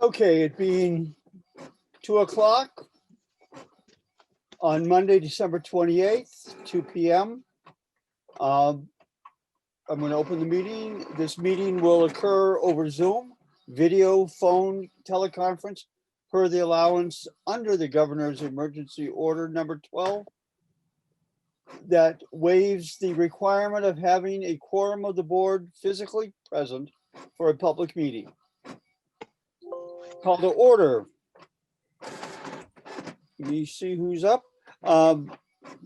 Okay, it being 2 o'clock on Monday, December 28th, 2 p.m. I'm going to open the meeting. This meeting will occur over Zoom, video, phone, teleconference, per the allowance under the governor's emergency order number 12 that waives the requirement of having a quorum of the board physically present for a public meeting. Call to order. Let me see who's up.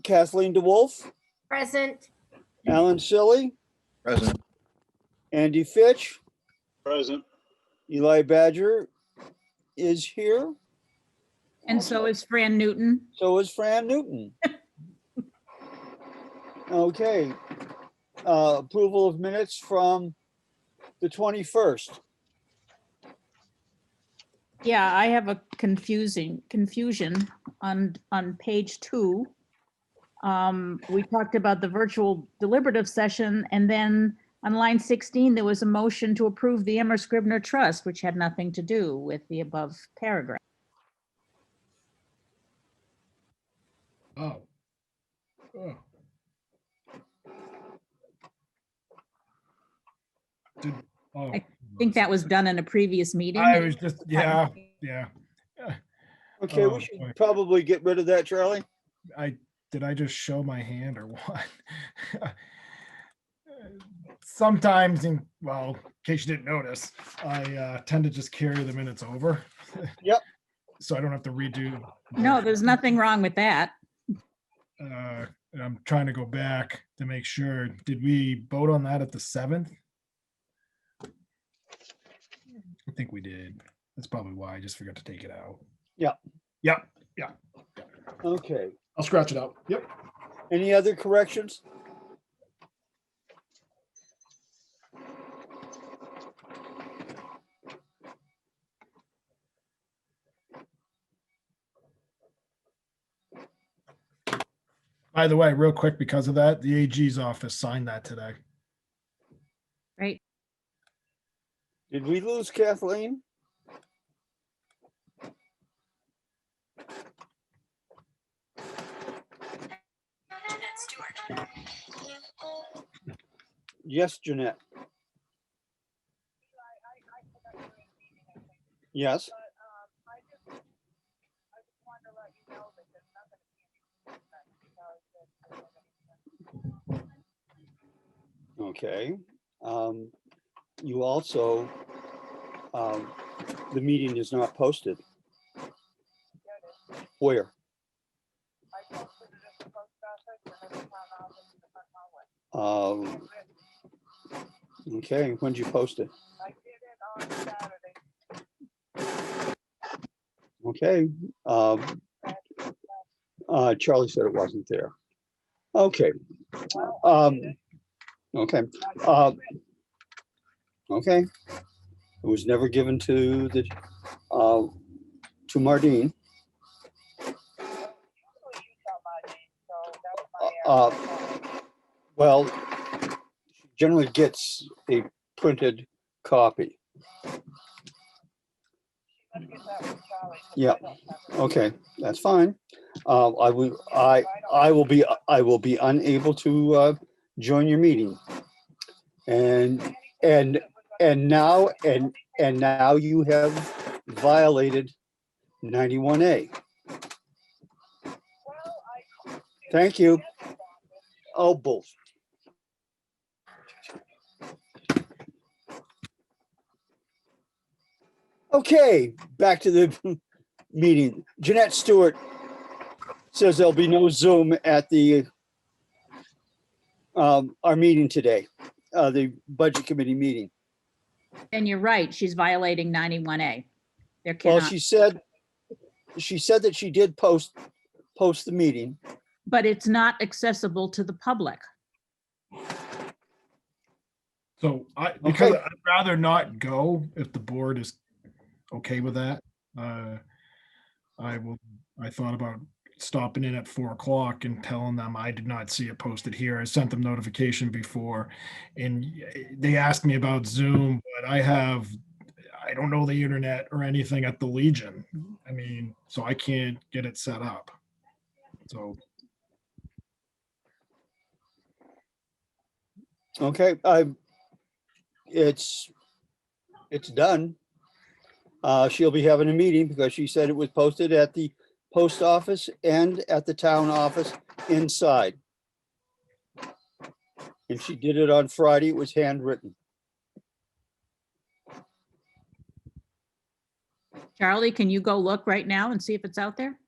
Kathleen DeWolf, Present. Alan Silly, Present. Andy Fitch, Present. Eli Badger is here. And so is Fran Newton. So is Fran Newton. Okay. Approval of minutes from the 21st. Yeah, I have a confusion on page 2. We talked about the virtual deliberative session, and then on line 16, there was a motion to approve the Emmer Scribner Trust, which had nothing to do with the above paragraph. Oh. Oh. Oh. I think that was done in a previous meeting. I was just, yeah. Okay, Oh, we should boy. probably get rid of that, Charlie. Did I just show my hand or what? Sometimes, well, in case you didn't notice, I tend to just carry the minutes over. Yep. So I don't have to redo. No, there's nothing wrong with that. And I'm trying to go back to make sure. Did we vote on that at the 7th? I think we did. That's probably why I just forgot to take it out. Yeah. Yeah. Okay. I'll scratch it out. Yep. Any other corrections? By the way, real quick, because of that, the AG's office signed that today. Right. Did we lose Kathleen? Yes, Jeanette. Yes. Okay. You also, the meeting is not posted. Where? Okay, when did you post it? I did it on Saturday. Okay. Charlie said it wasn't there. Okay. Okay. Okay. It was never given to the to Mardine. Well, she generally gets a printed copy. Yeah. Okay, that's fine. I will be unable to join your meeting. And now you have violated 91A. Thank you. Oh, bull. Okay, back to the meeting. Jeanette Stewart says there'll be no Zoom at the our meeting today, the Budget Committee meeting. And you're right, she's violating 91A. There Well, cannot, she said that she did post the meeting. but it's not accessible to the public. So because Okay. I'd rather not go if the board is okay with that. I thought about stopping in at 4 o'clock and telling them I did not see it posted here. I sent them notification before, and they asked me about Zoom, but I have I don't know the internet or anything at the Legion. I mean, so I can't get it set up. So, Okay, it's done. She'll be having a meeting because she said it was posted at the post office and at the town office inside. And she did it on Friday. It was handwritten. Charlie, can you go look right now and see if it's out there?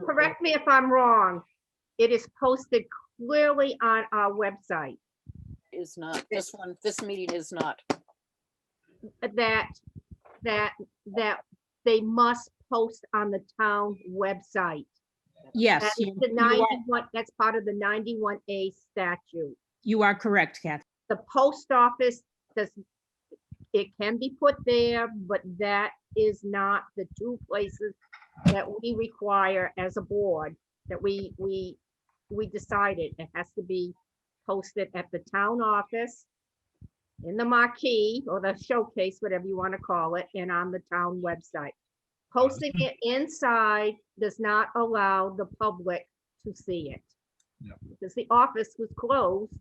Correct me if I'm wrong. It is posted clearly on our website Is not, this one, this meeting is not. that they must post on the town website. Yes, That is you the you are- 91, that's part of the 91A statute. you are correct, Kathy. The post office does, it can be put there, but that is not the two places that we require as a board, that we decided it has to be posted at the town office, in the marquee or the showcase, whatever you want to call it, and on the town website. Posting it inside does not allow the public to see it. Yeah. Because the office was closed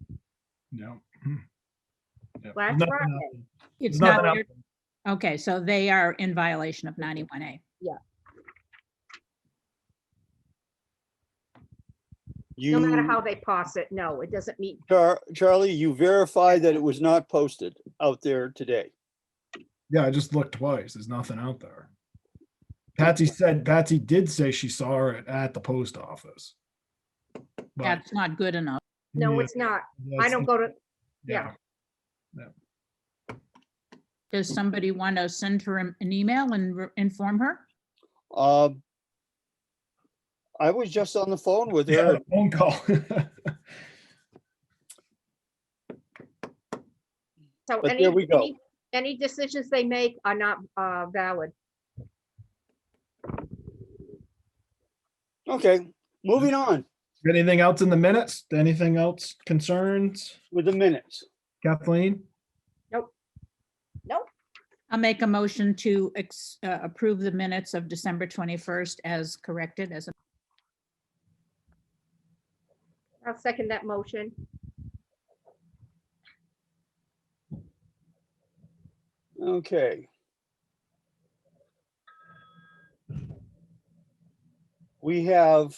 yeah. Yeah. last Nothing Friday. else. It's There's not, nothing else. okay, so they are in violation of 91A. No matter You, how they pass it, no, it doesn't meet. Charlie, you verified that it was not posted out there today. Yeah, I just looked twice. There's nothing out there. Patsy did say she saw it at the post office. But, That's not good enough. No, yeah, it's not. I that's- don't go to, yeah. Does somebody want to send her an email and inform her? I was just on the phone with Yeah, her. the phone call. So But any, there we go. any decisions they make are not valid. Okay, moving on Anything else in the minutes? Anything else concerns? with the minutes. Kathleen? Nope. I'll make a motion to approve the minutes of December 21st as corrected as a I'll second that motion. Okay. We have,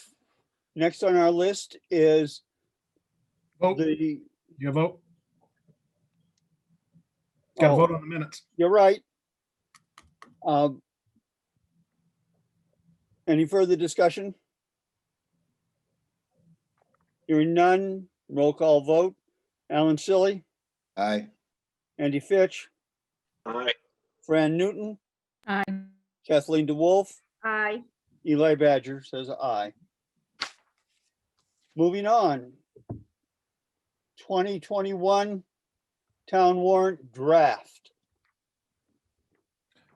next on our list is Vote. the, You vote? Got to Oh. vote on the minutes. you're right. Any further discussion? Hearing none, roll call vote. Alan Silly, Aye. Andy Fitch, Aye. Fran Newton, Aye. Kathleen DeWolf, Aye. Eli Badger says aye. Moving on. 2021 town warrant draft.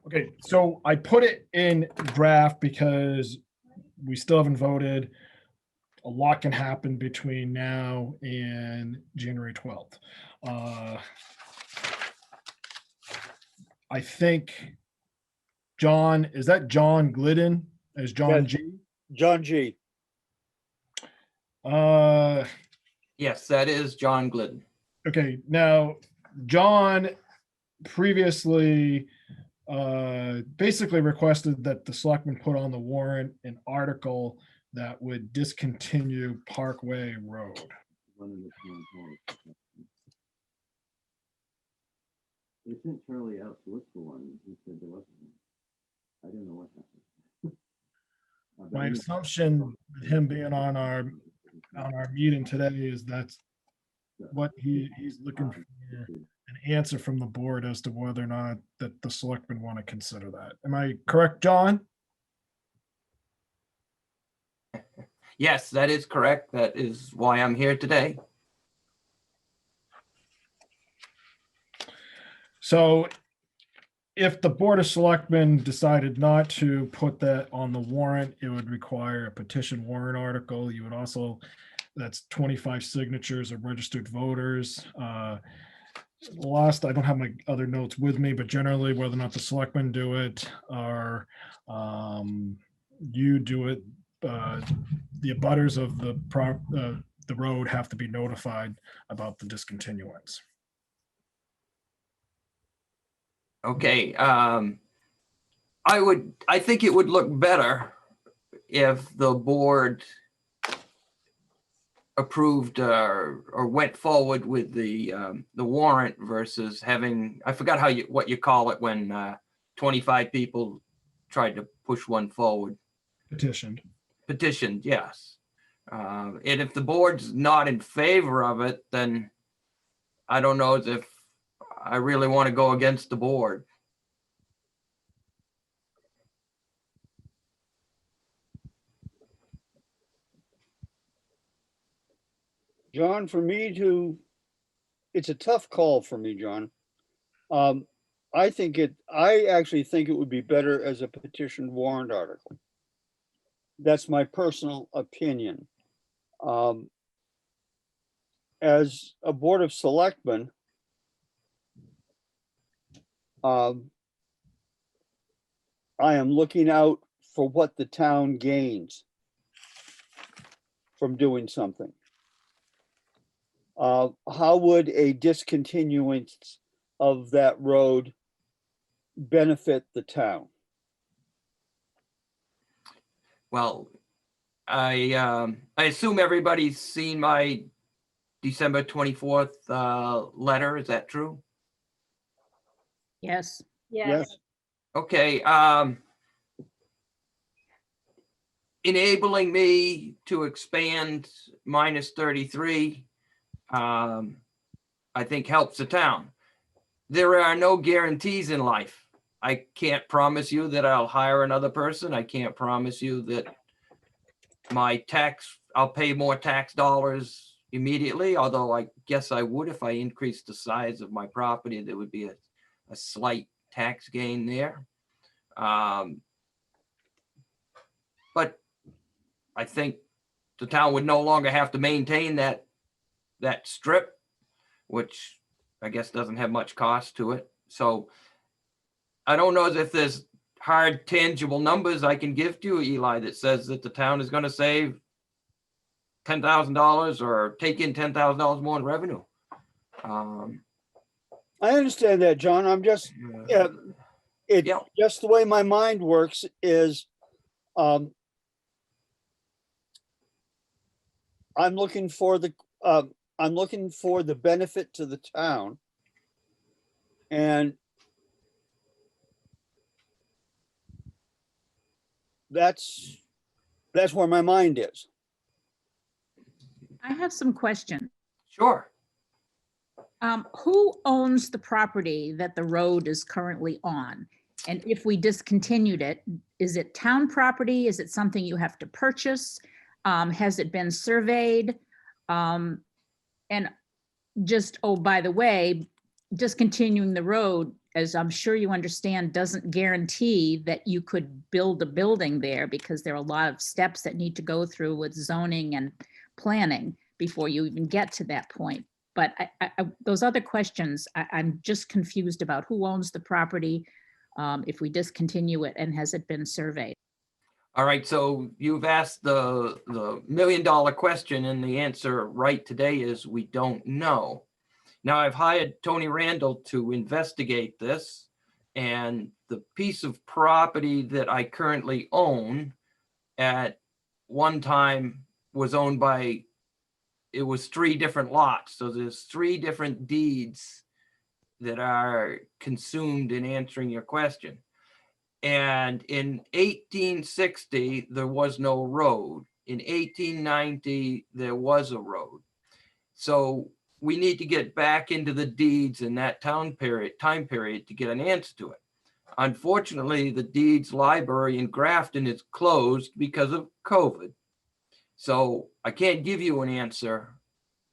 Okay, so I put it in draft because we still haven't voted. A lot can happen between now and January 12th. I think John, is that John Glidden as John Yes. G? John G. Yes, that is John Glidden. Okay, now, John previously basically requested that the selectmen put on the warrant an article that would discontinue Parkway Road. They sent Charlie out to look for one. He said there wasn't one. I don't know what happened. But My he- assumption, with him being on our meeting today, is that's what he's looking for, an answer from the board as to whether or not that the selectmen want to consider that. Am I correct, John? Yes, that is correct. That is why I'm here today. So if the Board of Selectmen decided not to put that on the warrant, it would require a petition warrant article. You would also, that's 25 signatures of registered voters. last, I don't have my other notes with me, but generally whether or not the selectmen do it or you do it, the abutters of the road have to be notified about the discontinuance. Okay, I think it would look better if the board approved or went forward with the warrant versus having, I forgot what you call it when 25 people tried to push one forward. Petitioned. Petitioned, yes. And if the board's not in favor of it, then I don't know if I really want to go against the board. John, it's a tough call for me, John. I actually think it would be better as a petition warrant article. That's my personal opinion. As a Board of Selectmen, I am looking out for what the town gains from doing something. How would a discontinuance of that road benefit the town? Well, I assume everybody's seen my December 24th letter. Is that true? Yes. Yes, Okay. Enabling me to expand minus 33, I think helps the town. There are no guarantees in life. I can't promise you that I'll hire another person. I can't promise you that I'll pay more tax dollars immediately, although I guess I would if I increased the size of my property. There would be a slight tax gain there. But I think the town would no longer have to maintain that strip, which I guess doesn't have much cost to it. So I don't know if there's hard tangible numbers I can give to you, Eli, that says that the town is going to save $10,000 or take in $10,000 more in revenue. I understand that, John. I'm just, yeah, Yeah. just the way my mind works is, I'm looking for the benefit to the town. And that's where my mind is. I have some questions. Sure. Who owns the property that the road is currently on? And if we discontinued it, is it town property? Is it something you have to purchase? Has it been surveyed? And just, oh, by the way, discontinuing the road, as I'm sure you understand, doesn't guarantee that you could build a building there, because there are a lot of steps that need to go through with zoning and planning before you even get to that point. But those other questions, I'm just confused about who owns the property if we discontinue it, and has it been surveyed? All right, so you've asked the $1 million question, and the answer right today is we don't know. Now, I've hired Tony Randall to investigate this, and the piece of property that I currently own at one time was owned by, it was 3 different lots. So there's 3 different deeds that are consumed in answering your question. And in 1860, there was no road. In 1890, there was a road. So we need to get back into the deeds in that time period to get an answer to it. Unfortunately, the deeds library in Grafton is closed because of COVID. So I can't give you an answer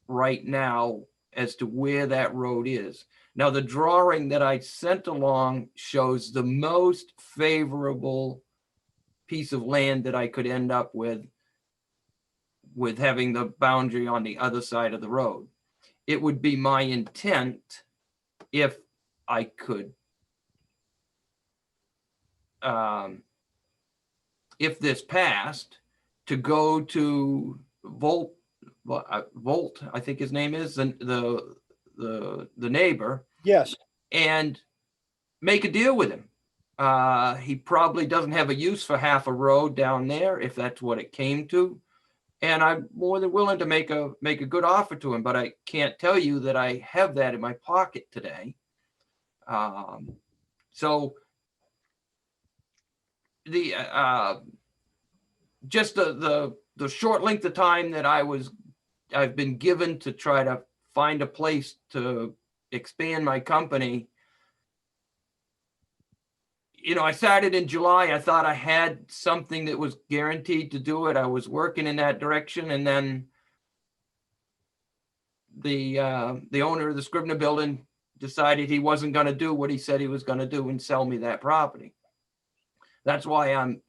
right now as to where that road is. Now, the drawing that I sent along shows the most favorable piece of land that I could end up with having the boundary on the other side of the road. It would be my intent if I could, if this passed, to go to Volt, I think his name is, the neighbor, Yes, and make a deal with him. He probably doesn't have a use for half a road down there, if that's what it came to. And I'm more than willing to make a good offer to him, but I can't tell you that I have that in my pocket today. So the just the short length of time that I've been given to try to find a place to expand my company. You know, I started in July. I thought I had something that was guaranteed to do it. I was working in that direction, and then the owner of the Scribner building decided he wasn't going to do what he said he was going to do and sell me that property. That's why I'm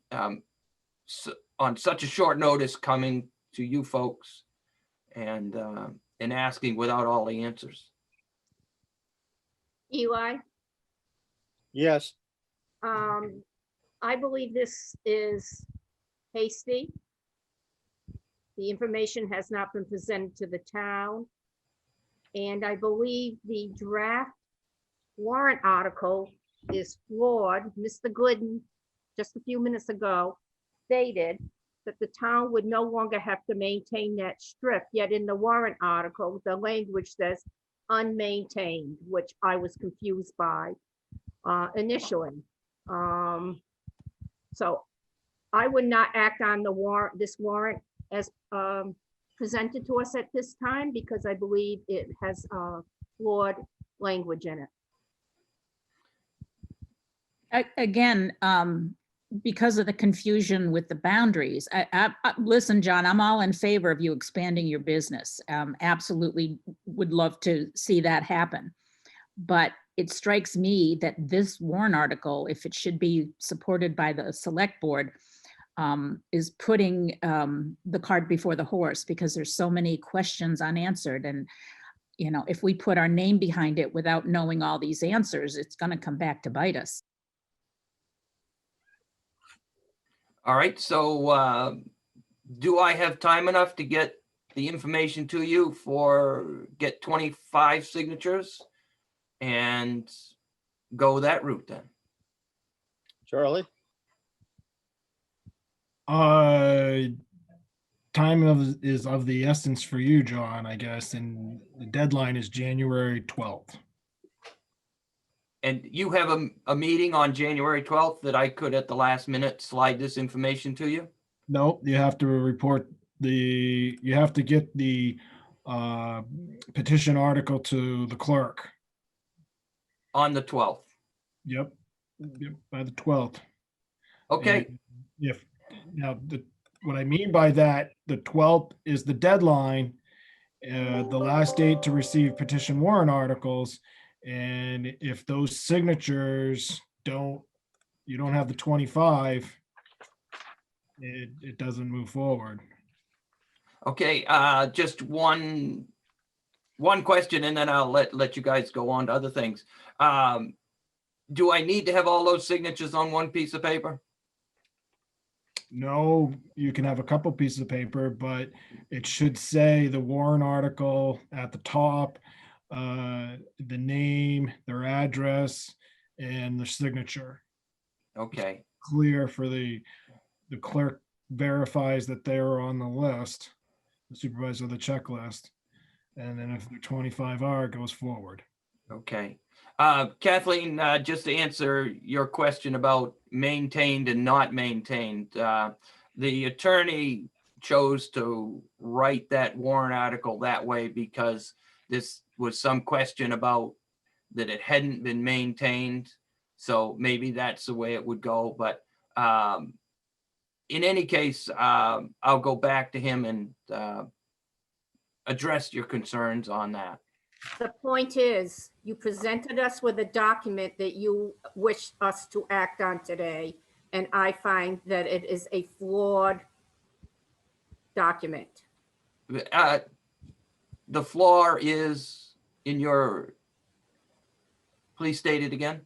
on such a short notice coming to you folks and asking without all the answers. Eli, yes, I believe this is hasty. The information has not been presented to the town. And I believe the draft warrant article is flawed. Mr. Glidden, just a few minutes ago, stated that the town would no longer have to maintain that strip, yet in the warrant article, the language says unmaintained, which I was confused by initially. So I would not act on the warrant, this warrant as presented to us at this time, because I believe it has flawed language in it. Again, because of the confusion with the boundaries, listen, John, I'm all in favor of you expanding your business. Absolutely would love to see that happen. But it strikes me that this warrant article, if it should be supported by the select board, is putting the cart before the horse, because there's so many questions unanswered. And, you know, if we put our name behind it without knowing all these answers, it's going to come back to bite us. All right, so do I have time enough to get the information to you get 25 signatures and go that route then? Charlie, Time is of the essence for you, John, I guess, and the deadline is January 12th. And you have a meeting on January 12th that I could at the last minute slide this information to you? Nope, you have to you have to get the petition article to the clerk. On the 12th. Yep, by the 12th. Okay, And what I mean by that, the 12th is the deadline, the last date to receive petition warrant articles. And if those signatures you don't have the 25, it doesn't move forward. okay, just one question and then I'll let you guys go on to other things. Do I need to have all those signatures on one piece of paper? No, you can have a couple pieces of paper, but it should say the warrant article at the top, the name, their address, and their signature. Okay, Clear for the clerk verifies that they're on the list, the supervisor of the checklist. And then if the 25R goes forward. okay. Kathleen, just to answer your question about maintained and not maintained, the attorney chose to write that warrant article that way because this was some question about that it hadn't been maintained. So maybe that's the way it would go. But in any case, I'll go back to him and address your concerns on that. The point is, you presented us with a document that you wish us to act on today, and I find that it is a flawed document. The flaw is in your Please state it again.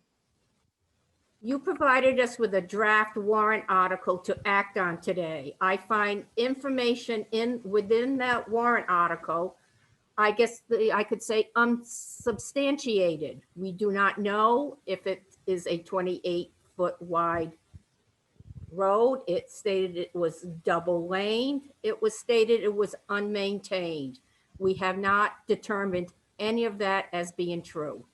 You provided us with a draft warrant article to act on today. I find information within that warrant article, I guess I could say unsubstantiated. We do not know if it is a 28-foot wide road. It stated it was double laned. It was stated it was unmaintained. We have not determined any of that as being true.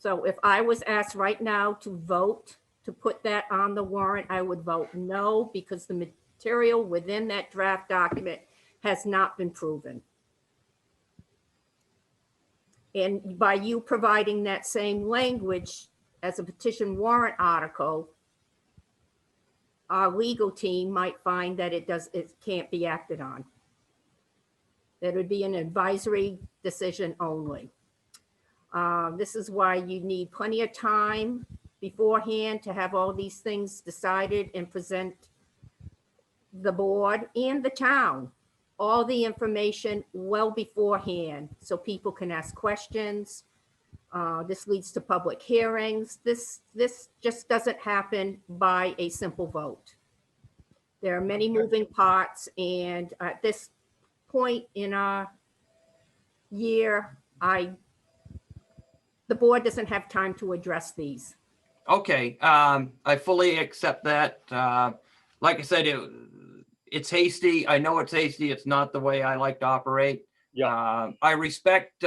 So if I was asked right now to vote to put that on the warrant, I would vote no, because the material within that draft document has not been proven. And by you providing that same language as a petition warrant article, our legal team might find that it can't be acted on. That would be an advisory decision only. This is why you need plenty of time beforehand to have all these things decided and present the board and the town all the information well beforehand so people can ask questions. This leads to public hearings. This just doesn't happen by a simple vote. There are many moving parts, and at this point in our year, the board doesn't have time to address these. Okay, I fully accept that. Like I said, it's hasty. I know it's hasty. It's not the way I like to operate. Yeah. I respect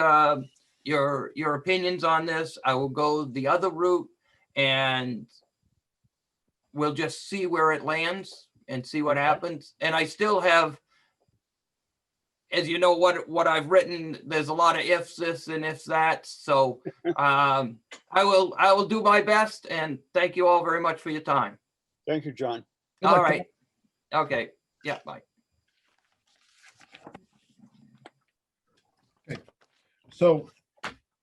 your opinions on this. I will go the other route, and we'll just see where it lands and see what happens. And I still have, as you know, what I've written, there's a lot of ifs this and ifs that. So I will do my best, and thank you all very much for your time. Thank you, John. All right. Okay. Yeah, bye. So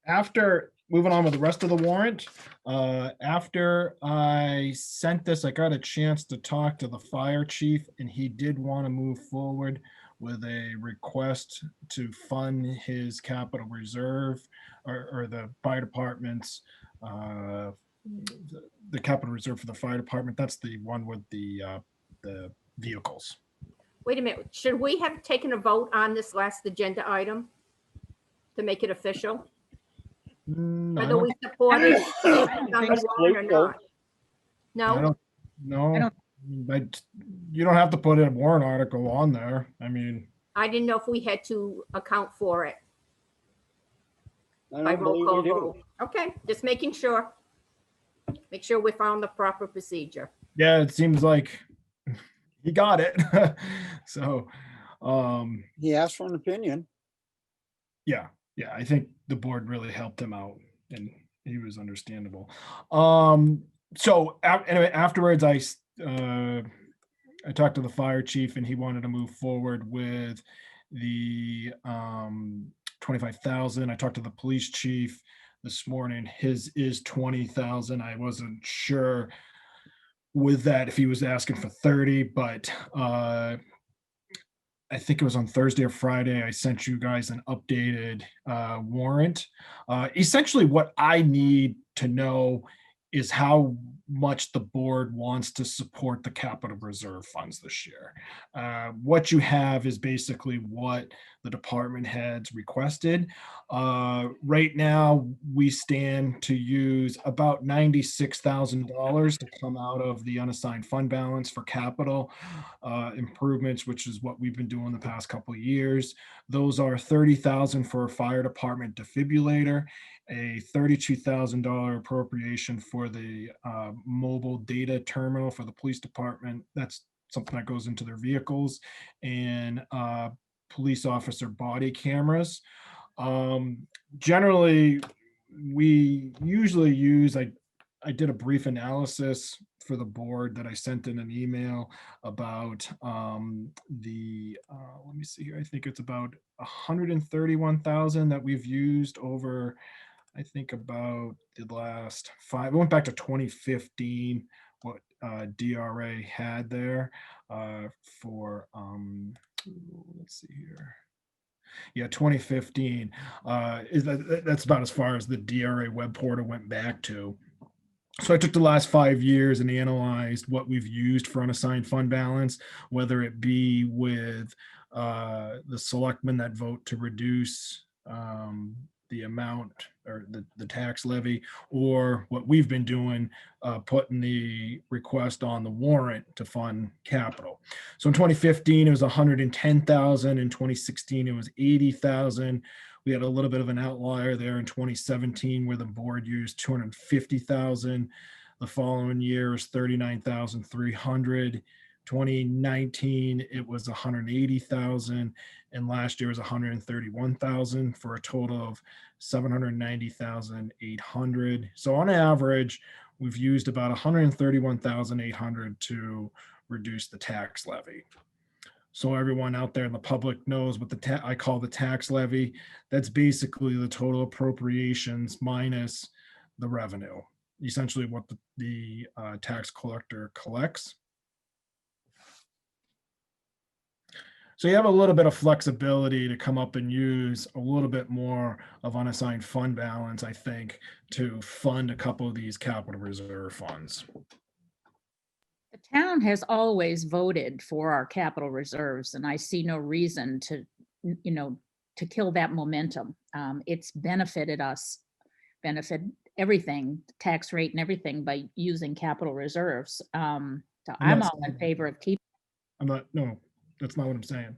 after moving on with the rest of the warrant, after I sent this, I got a chance to talk to the fire chief, and he did want to move forward with a request to fund his capital reserve or the fire department's the capital reserve for the fire department. That's the one with the vehicles. Wait a minute, should we have taken a vote on this last agenda item to make it official? I Whether don't, we support it on think the so. warrant or not? I No, don't know. You don't have to put a warrant article on there. I mean, I didn't know if we had to account for it I by don't roll believe call we do. vote. Okay, just making sure. Make sure we found the proper procedure. yeah, it seems like he got it. So, He asked for an opinion. yeah, I think the board really helped him out, and he was understandable. So anyway, afterwards, I talked to the fire chief, and he wanted to move forward with the 25,000. I talked to the police chief this morning. His is 20,000. I wasn't sure with that if he was asking for 30, but I think it was on Thursday or Friday, I sent you guys an updated warrant. Essentially what I need to know is how much the board wants to support the capital reserve funds this year. What you have is basically what the department heads requested. Right now, we stand to use about $96,000 to come out of the unassigned fund balance for capital improvements, which is what we've been doing the past couple of years. Those are $30,000 for a fire department defibrillator, a $32,000 appropriation for the mobile data terminal for the police department. That's something that goes into their vehicles, and police officer body cameras. Generally, we usually use, I did a brief analysis for the board that I sent in an email about let me see here, I think it's about 131,000 that we've used over, I think about the last five. I went back to 2015, what DRA had there for, let's see here. Yeah, 2015. That's about as far as the DRA web portal went back to. So I took the last 5 years and analyzed what we've used for unassigned fund balance, whether it be with the selectmen that vote to reduce the amount or the tax levy, or what we've been doing, putting the request on the warrant to fund capital. So in 2015, it was 110,000. In 2016, it was 80,000. We had a little bit of an outlier there in 2017 where the board used 250,000. The following year was 39,300. 2019, it was 180,000. And last year was 131,000 for a total of 790,800. So on average, we've used about 131,800 to reduce the tax levy. So everyone out there in the public knows what I call the tax levy. That's basically the total appropriations minus the revenue, essentially what the tax collector collects. So you have a little bit of flexibility to come up and use a little bit more of unassigned fund balance, I think, to fund a couple of these capital reserve funds. The town has always voted for our capital reserves, and I see no reason to, to kill that momentum. It's benefited us, benefit everything, tax rate and everything by using capital reserves. So I'm all in favor of keeping. No, that's not what I'm saying.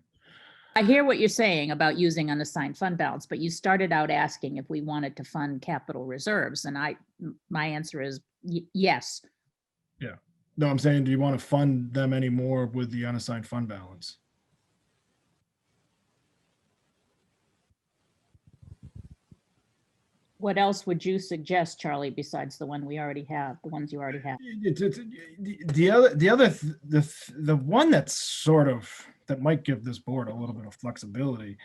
I hear what you're saying about using unassigned fund balance, but you started out asking if we wanted to fund capital reserves, and my answer is yes. Yeah. No, I'm saying, do you want to fund them anymore with the unassigned fund balance? What else would you suggest, Charlie, besides the one we already have, the ones you already have? The one that's sort of, that might give this board a little bit of flexibility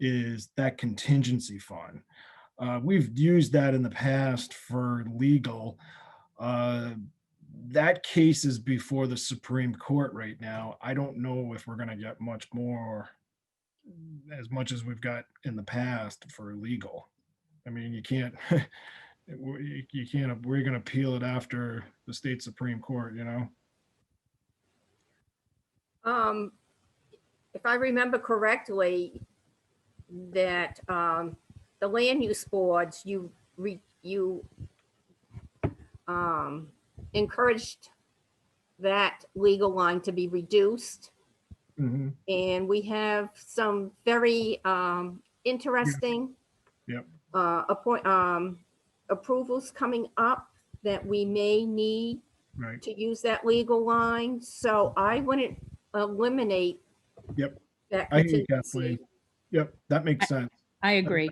is that contingency fund. We've used that in the past for legal. That case is before the Supreme Court right now. I don't know if we're going to get much more, as much as we've got in the past for legal. I mean, you can't, we're going to appeal it after the state Supreme Court, If I remember correctly, that the land use boards, you encouraged that legal line to be reduced. Mm-hmm. And we have some very interesting Yep. Approvals coming up that we may need Right. to use that legal line. So I wouldn't eliminate Yep. that I hear you, contingency. Kathleen. Yep, that makes sense. I agree.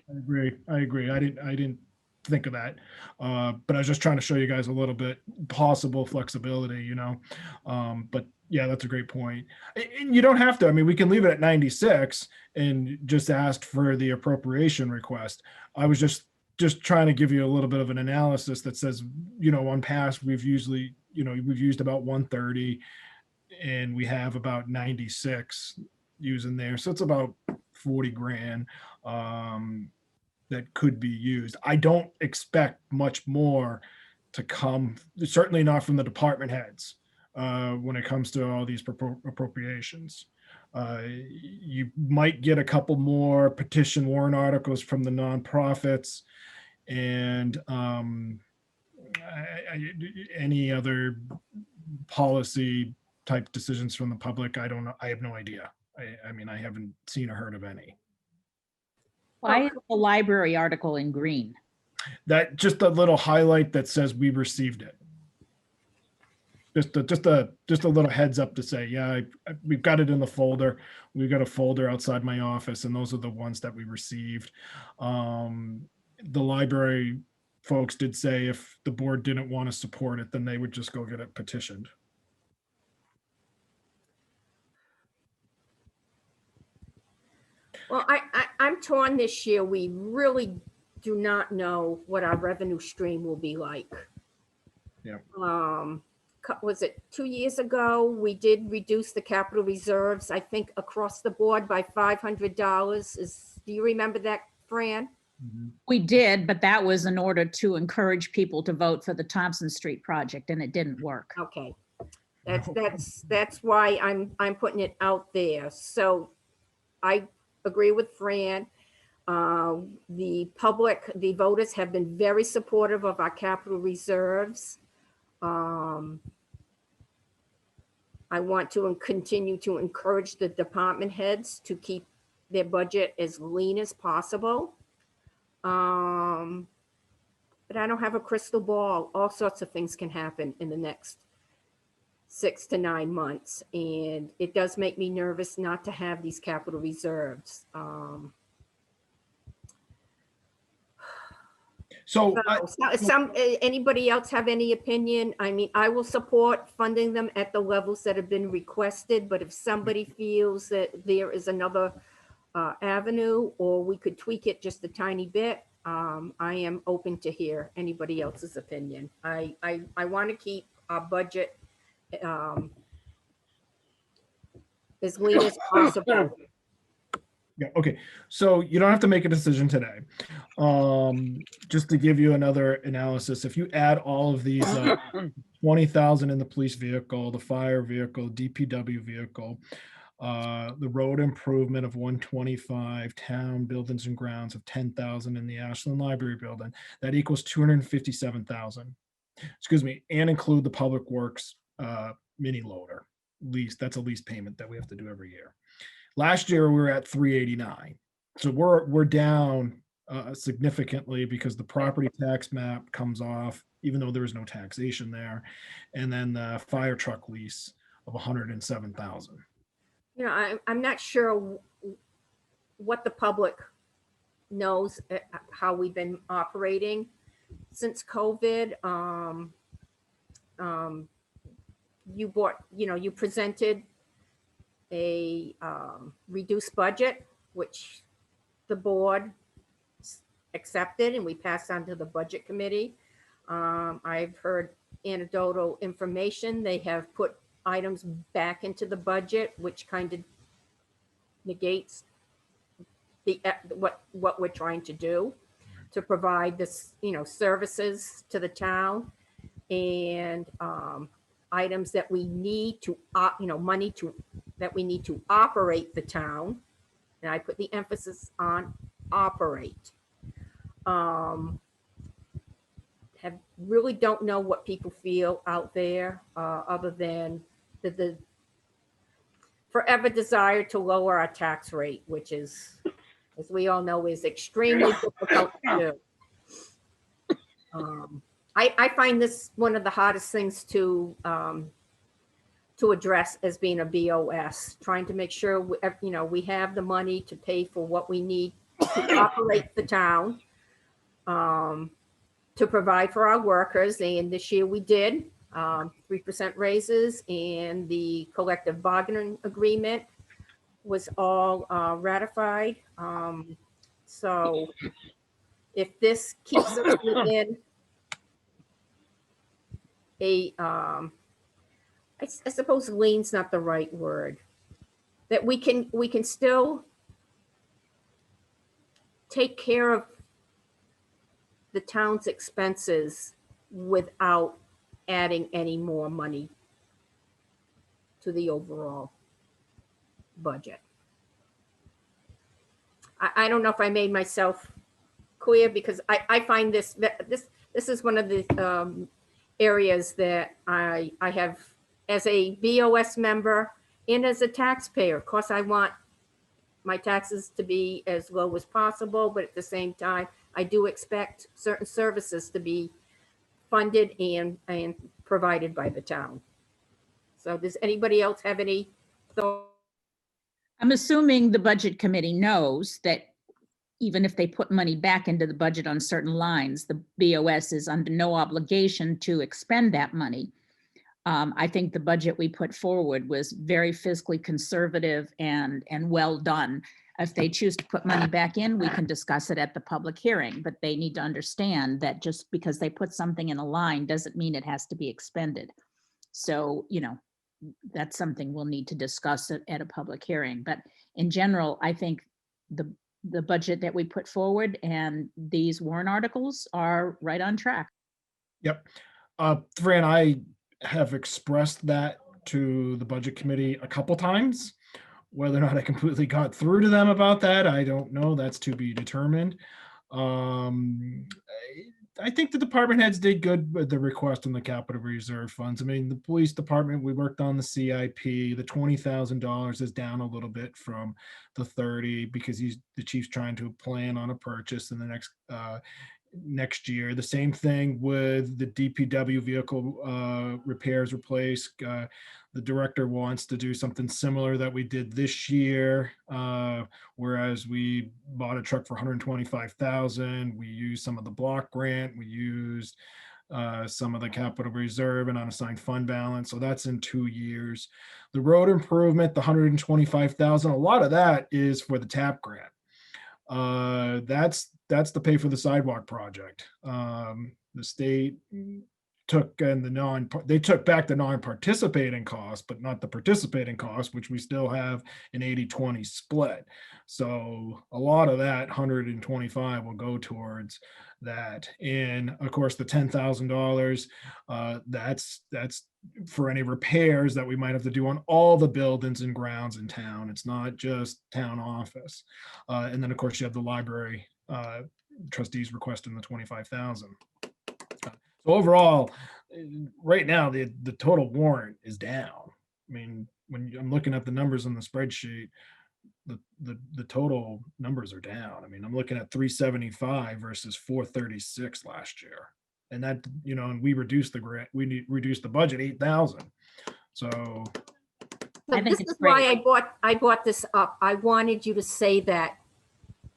I agree. I didn't think of that. But I was just trying to show you guys a little bit possible flexibility, but yeah, that's a great point. And you don't have to, I mean, we can leave it at 96 and just ask for the appropriation request. I was just trying to give you a little bit of an analysis that says, on past, we've usually, we've used about 130 and we have about 96 using there. So it's about 40 grand that could be used. I don't expect much more to come, certainly not from the department heads when it comes to all these appropriations. You might get a couple more petition warrant articles from the nonprofits and any other policy type decisions from the public. I don't know. I have no idea. I mean, I haven't seen or heard of any. Why is the library article in green? That just a little highlight that says we received it. Just a little heads up to say, yeah, we've got it in the folder. We've got a folder outside my office, and those are the ones that we received. The library folks did say if the board didn't want to support it, then they would just go get it petitioned. Well, I'm torn this year. We really do not know what our revenue stream will be like. Yeah. Was it 2 years ago? We did reduce the capital reserves, I think, across the board by $500. Is Do you remember that, Fran? We did, but that was in order to encourage people to vote for the Thompson Street project, and it didn't work. Okay. That's why I'm putting it out there. So I agree with Fran. The public, the voters have been very supportive of our capital reserves. I want to continue to encourage the department heads to keep their budget as lean as possible. But I don't have a crystal ball. All sorts of things can happen in the next 6 to 9 months. And it does make me nervous not to have these capital reserves. So Anybody else have any opinion? I mean, I will support funding them at the levels that have been requested, but if somebody feels that there is another avenue, or we could tweak it just a tiny bit, I am open to hear anybody else's opinion. I want to keep our budget as lean as possible. yeah, okay. So you don't have to make a decision today. Just to give you another analysis, if you add all of these 20,000 in the police vehicle, the fire vehicle, DPW vehicle, the road improvement of 125, town buildings and grounds of 10,000 in the Ashland Library building, that equals 257,000. Excuse me, and include the public works mini loader lease. That's a lease payment that we have to do every year. Last year we were at 389, so we're down significantly because the property tax map comes off, even though there is no taxation there, and then the fire truck lease of 107,000. You know, I'm not sure what the public knows how we've been operating since COVID. You presented a reduced budget, which the board accepted, and we passed on to the budget committee. I've heard anecdotal information. They have put items back into the budget, which kind of negates the what we're trying to do to provide this, services to the town, and items that we need to, money that we need to operate the town. And I put the emphasis on operate. Really don't know what people feel out there, other than the forever desire to lower our tax rate, which is, as we all know, is extremely difficult to do. I find this one of the hardest things to address as being a BOS, trying to make sure we have the money to pay for what we need to operate the town, to provide for our workers. And this year we did 3% raises, and the collective bargaining agreement was all ratified. So if this keeps us within I suppose lean's not the right word, that we can still take care of the town's expenses without adding any more money to the overall budget. I don't know if I made myself clear, because I find this is one of the areas that I have, as a BOS member and as a taxpayer. Of course, I want my taxes to be as low as possible, but at the same time, I do expect certain services to be funded and provided by the town. So does anybody else have any thoughts? I'm assuming the budget committee knows that even if they put money back into the budget on certain lines, the BOS is under no obligation to expend that money. I think the budget we put forward was very fiscally conservative and well done. If they choose to put money back in, we can discuss it at the public hearing, but they need to understand that just because they put something in a line doesn't mean it has to be expended. So, that's something we'll need to discuss at a public hearing. But in general, I think the the budget that we put forward, and these warrant articles are right on track. Yep. Fran, I have expressed that to the budget committee a couple times. Whether or not I completely got through to them about that, I don't know. That's to be determined. I think the department heads did good with the request on the capital reserve funds. I mean, the police department, we worked on the CIP. The $20,000 is down a little bit from the 30 because the chief's trying to plan on a purchase in the next year. The same thing with the DPW vehicle repairs replace. The director wants to do something similar that we did this year, whereas we bought a truck for $125,000. We used some of the block grant. We used some of the capital reserve and unassigned fund balance. So that's in 2 years. The road improvement, the $125,000, a lot of that is for the TAP grant. That's to pay for the sidewalk project. The state took they took back the non-participating cost, but not the participating cost, which we still have an 80-20 split. So a lot of that 125 will go towards that. And of course, the $10,000, that's for any repairs that we might have to do on all the buildings and grounds in town. It's not just town office. And then of course you have the library trustees requesting the 25,000. So overall, right now, the total warrant is down. I mean, when I'm looking at the numbers on the spreadsheet, the total numbers are down. I mean, I'm looking at 375 versus 436 last year. And that, and we reduced the grant, reduced the budget 8,000. So I think This it's is why great. I brought this up. I wanted you to say that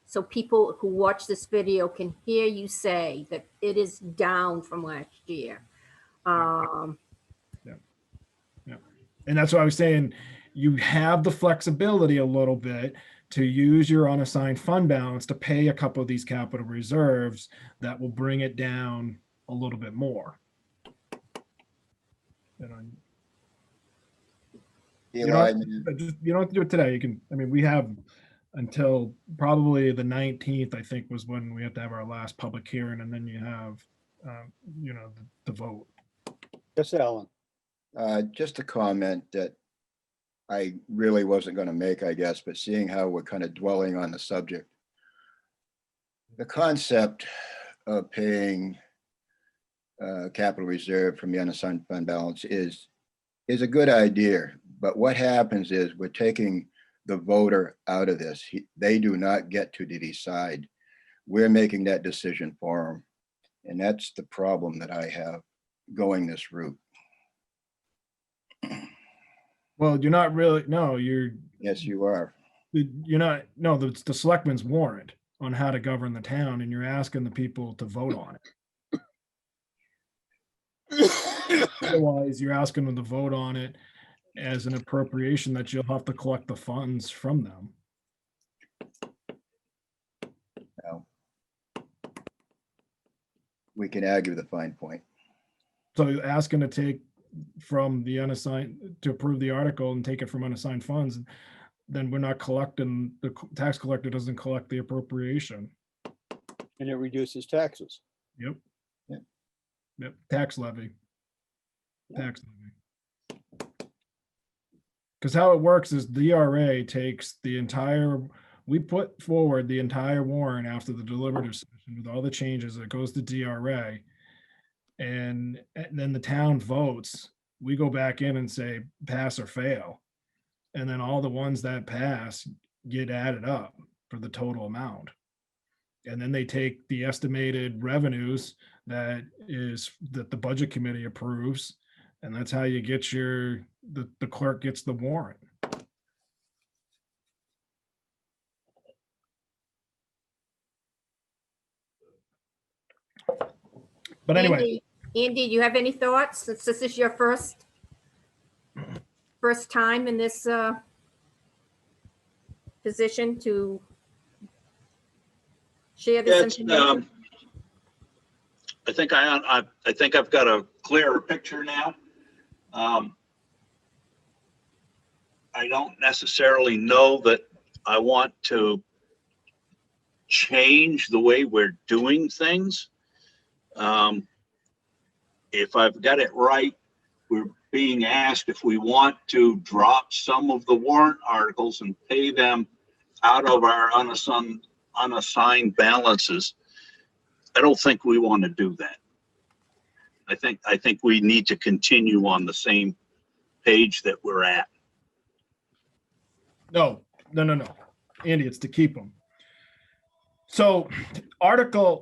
so people who watch this video can hear you say that it is down from last year. And that's what I was saying. You have the flexibility a little bit to use your unassigned fund balance to pay a couple of these capital reserves that will bring it down a little bit more. You don't have to do it today. You can, I mean, we have until probably the 19th, I think, was when we have to have our last public hearing, and then you have, the vote. Yes, Alan. Just a comment that I really wasn't going to make, I guess, but seeing how we're kind of dwelling on the subject, the concept of paying capital reserve from the unassigned fund balance is a good idea. But what happens is we're taking the voter out of this. They do not get to decide. We're making that decision for them. And that's the problem that I have going this route. Well, you're not really, no, Yes, you are. you're not, no, it's the selectmen's warrant on how to govern the town, and you're asking the people to vote on it. Otherwise, you're asking them to vote on it as an appropriation that you'll have to collect the funds from them. Now, we can argue the fine point. So you're asking to take from the unassigned, to approve the article and take it from unassigned funds, then we're not collecting, the tax collector doesn't collect the appropriation. And it reduces taxes. Yep. Yep. Yep, tax levy. Tax levy. Because how it works is DRA takes the entire, we put forward the entire warrant after the deliberative session with all the changes, it goes to DRA. And then the town votes, we go back in and say pass or fail. And then all the ones that pass get added up for the total amount. And then they take the estimated revenues that the budget committee approves. And that's how you get the clerk gets the warrant. But anyway. Andy, do you have any thoughts? Since this is your first time in this position to share this information? I think I've got a clearer picture now. I don't necessarily know that I want to change the way we're doing things. If I've got it right, we're being asked if we want to drop some of the warrant articles and pay them out of our unassigned balances. I don't think we want to do that. I think we need to continue on the same page that we're at. No. Andy, it's to keep them. So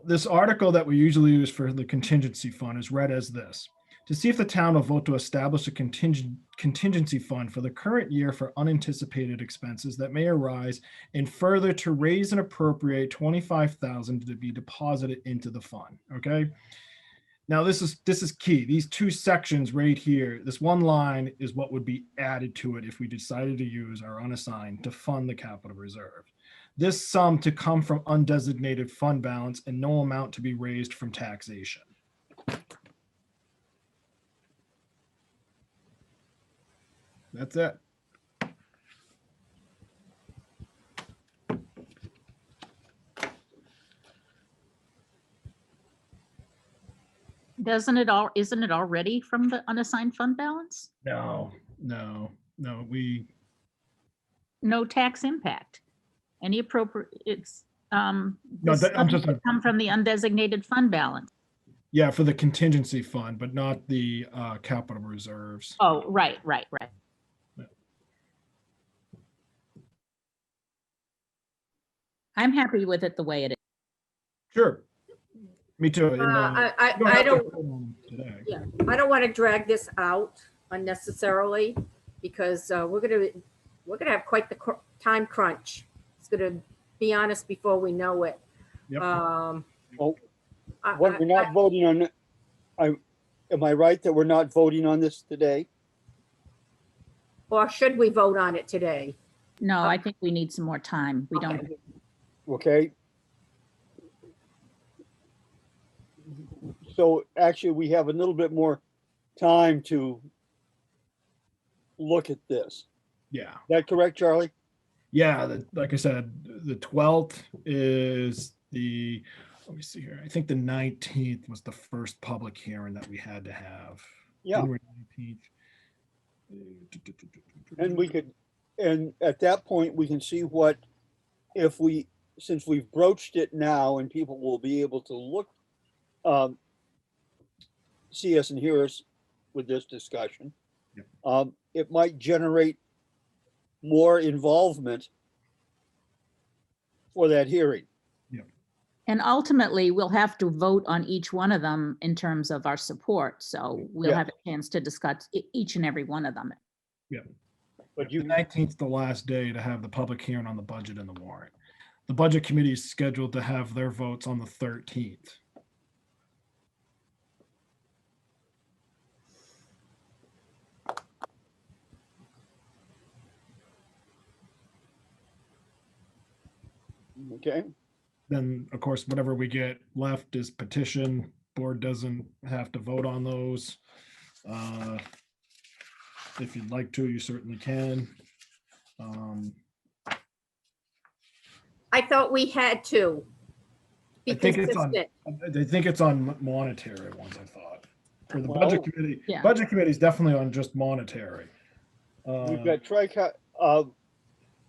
this article that we usually use for the contingency fund is read as this: to see if the town will vote to establish a contingency fund for the current year for unanticipated expenses that may arise, and further to raise and appropriate $25,000 to be deposited into the fund. Okay. Now this is key. These two sections right here, this one line is what would be added to it if we decided to use our unassigned to fund the capital reserve. This sum to come from undesignated fund balance and no amount to be raised from taxation. That's it. isn't it already from the unassigned fund balance? No. No tax impact. Any appropriate, it's, No, this I'm just- sum come from the undesignated fund balance. Yeah, for the contingency fund, but not the capital reserves. Oh, right. I'm happy with it the way it is. Sure. Me too. And, I you have to don't, vote on them today. yeah, I don't want to drag this out unnecessarily because we're gonna have quite the time crunch. It's gonna be honest before we know it. Yep. What, we're not voting on, am I right that we're not voting on this today? Or should we vote on it today? No, I think we need some more time. We don't, Okay. So actually, we have a little bit more time to look at this. Yeah. Is that correct, Charlie? Yeah. Like I said, the 12th is let me see here. I think the 19th was the first public hearing that we had to have. Yeah. January 19th. And at that point, we can see what, since we've broached it now and people will be able to look, see us and hear us with this discussion. Yep. It might generate more involvement for that hearing. and ultimately we'll have to vote on each one of them in terms of our support. So we'll Yeah. have a chance to discuss each and every one of them. But The 19th is the last day to have the public hearing on the budget and the warrant. The budget committee is scheduled to have their votes on the 13th. Okay, Then, of course, whatever we get left is petition. Board doesn't have to vote on those. If you'd like to, you certainly can. I thought we had to be I think it's on, consistent. I think it's on monetary ones, I thought. For the Well, budget committee, yeah. budget committee is definitely on just monetary. we've got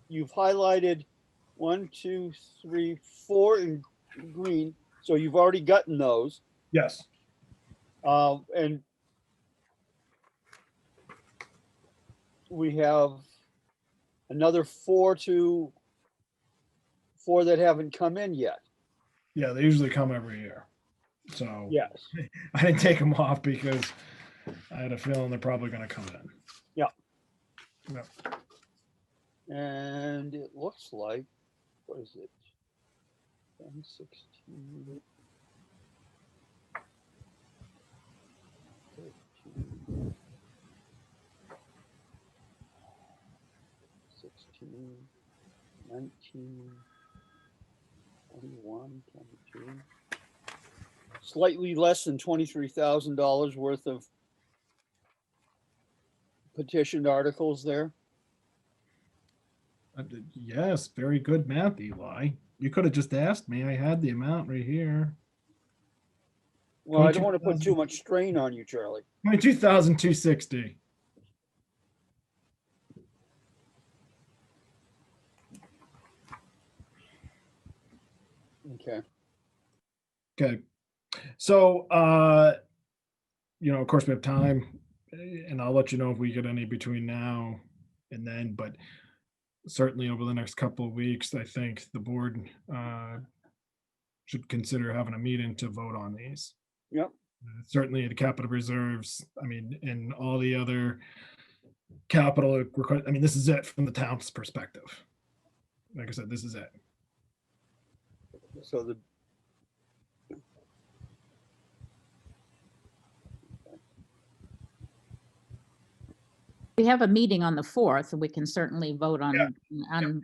you've highlighted 1, 2, 3, 4 in green, so you've already gotten those. Yes, And we have another 4 that haven't come in yet. yeah, they usually come every year. So Yes. I didn't take them off because I had a feeling they're probably gonna come in. And it looks like, what is it? 10, 16. 13, 16, 19, 21, 22. Slightly less than $23,000 worth of petitioned articles there. Yes, very good math, Eli. You could have just asked me. I had the amount right here. Well, I don't want to put 22,000. too much strain on you, Charlie. 22,260. Okay. Okay. So, of course we have time, and I'll let you know if we get any between now and then, but certainly over the next couple of weeks, I think the board should consider having a meeting to vote on these. Yep. Certainly the capital reserves, I mean, and all the other capital request, I mean, this is it from the town's perspective. Like I said, this is it. So the. We have a meeting on the 4th. We can certainly vote on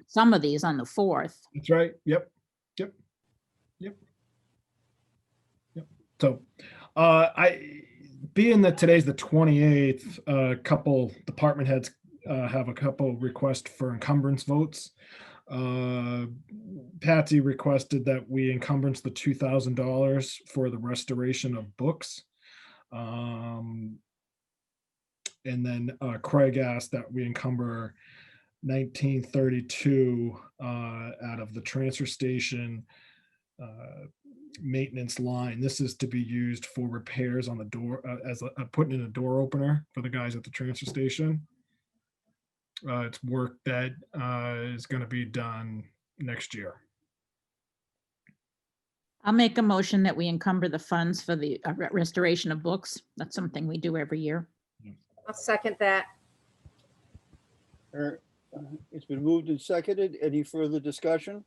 some of these on the 4th. That's right. Yep. So, being that today's the 28th, a couple department heads have a couple requests for encumbrance votes. Patsy requested that we encumbrance the $2,000 for the restoration of books. And then Craig asked that we encumber 1932 out of the transfer station maintenance line. This is to be used for repairs on the door, putting in a door opener for the guys at the transfer station. It's work that is going to be done next year. I'll make a motion that we encumber the funds for the restoration of books. That's something we do every year. I'll second that. It's been moved and seconded. Any further discussion?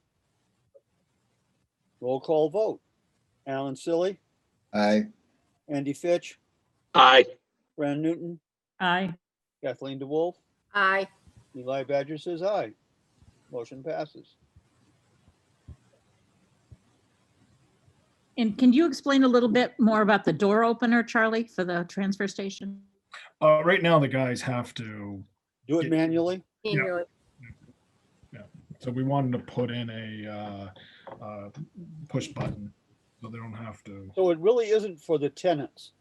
Roll call vote. Alan Silly, Aye. Andy Fitch, Aye. Fran Newton, Aye. Kathleen DeWolf, Aye. Eli Badger says aye. Motion passes. And can you explain a little bit more about the door opener, Charlie, for the transfer station? Right now, the guys have to. Do it manually. Annually. So we wanted to put in a push button, so they don't have to. So it really isn't for the tenants.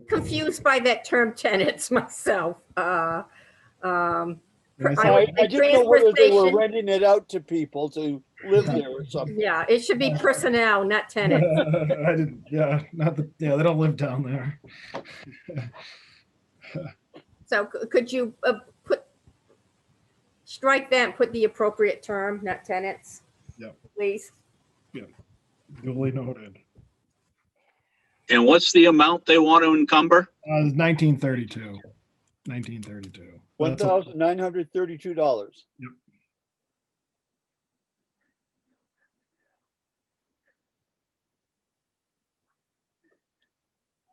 Confused by that term tenants myself. And I I said, I would think didn't know whether they were transportation- renting it out to people to live there or something. Yeah, it should be personnel, not tenants. I didn't. Yeah, not the. Yeah, they don't live down there. So could you strike that and put the appropriate term, not tenants? Yep. Please. Duly noted. And what's the amount they want to encumber? 1932. 1932. That's all. $1,932. Yep.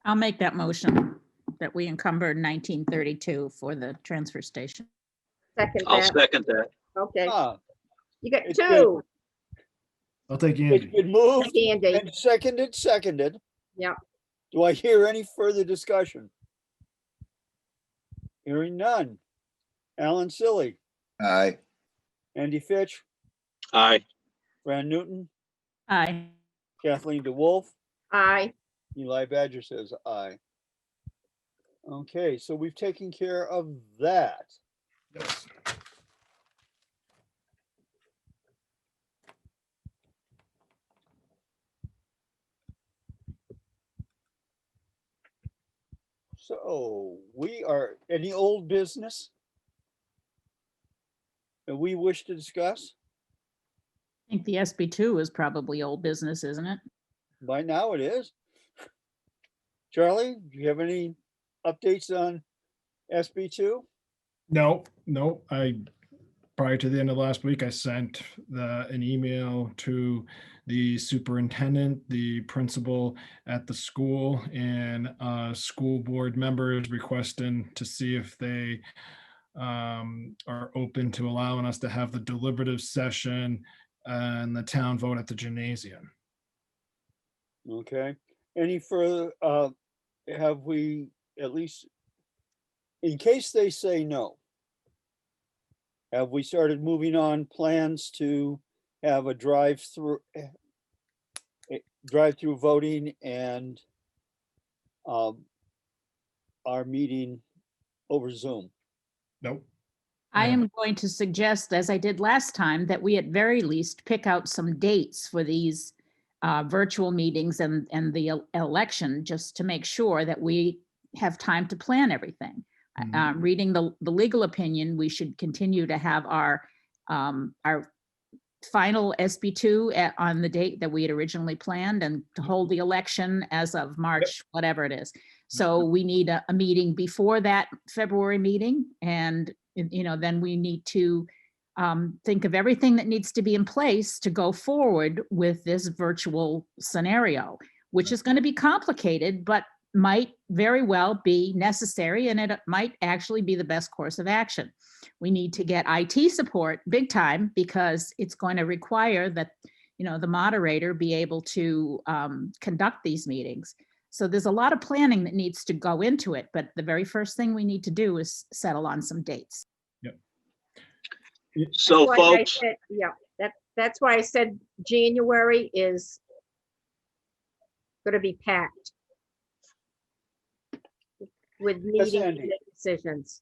I'll make that motion that we encumber 1932 for the transfer station. Second I'll that. second that. Okay, Ah, you got it's two. I'll take it's Andy. been moved Andy. and seconded. Yeah. Do I hear any further discussion? Hearing none. Alan Silly, Aye. Andy Fitch, Aye. Fran Newton, Aye. Kathleen DeWolf, Aye. Eli Badger says aye. Okay, so we've taken care of that. Yes. So we are, any old business that we wish to discuss? I think the SB2 is probably old business, isn't it? By now it is. Charlie, do you have any updates on SB2? No. Prior to the end of last week, I sent an email to the superintendent, the principal at the school, and school board members requesting to see if they are open to allowing us to have the deliberative session and the town vote at the gymnasium. Okay, any further, have we, at least, in case they say no, Have we started moving on plans to have a drive-through voting and our meeting over Zoom? Nope. I Yeah. am going to suggest, as I did last time, that we at very least pick out some dates for these virtual meetings and the election, just to make sure that we have time to plan everything. Reading the legal opinion, we should continue to have our final SB2 on the date that we had originally planned, and to hold the election as of March, whatever it is. So we need a meeting before that February meeting, and then we need to think of everything that needs to be in place to go forward with this virtual scenario, which is going to be complicated, but might very well be necessary, and it might actually be the best course of action. We need to get IT support big time, because it's going to require that, the moderator be able to conduct these meetings. So there's a lot of planning that needs to go into it, but the very first thing we need to do is settle on some dates. So That's why I folks, said- Yeah, that's why I said January is gonna be packed with meetings Andy. and decisions.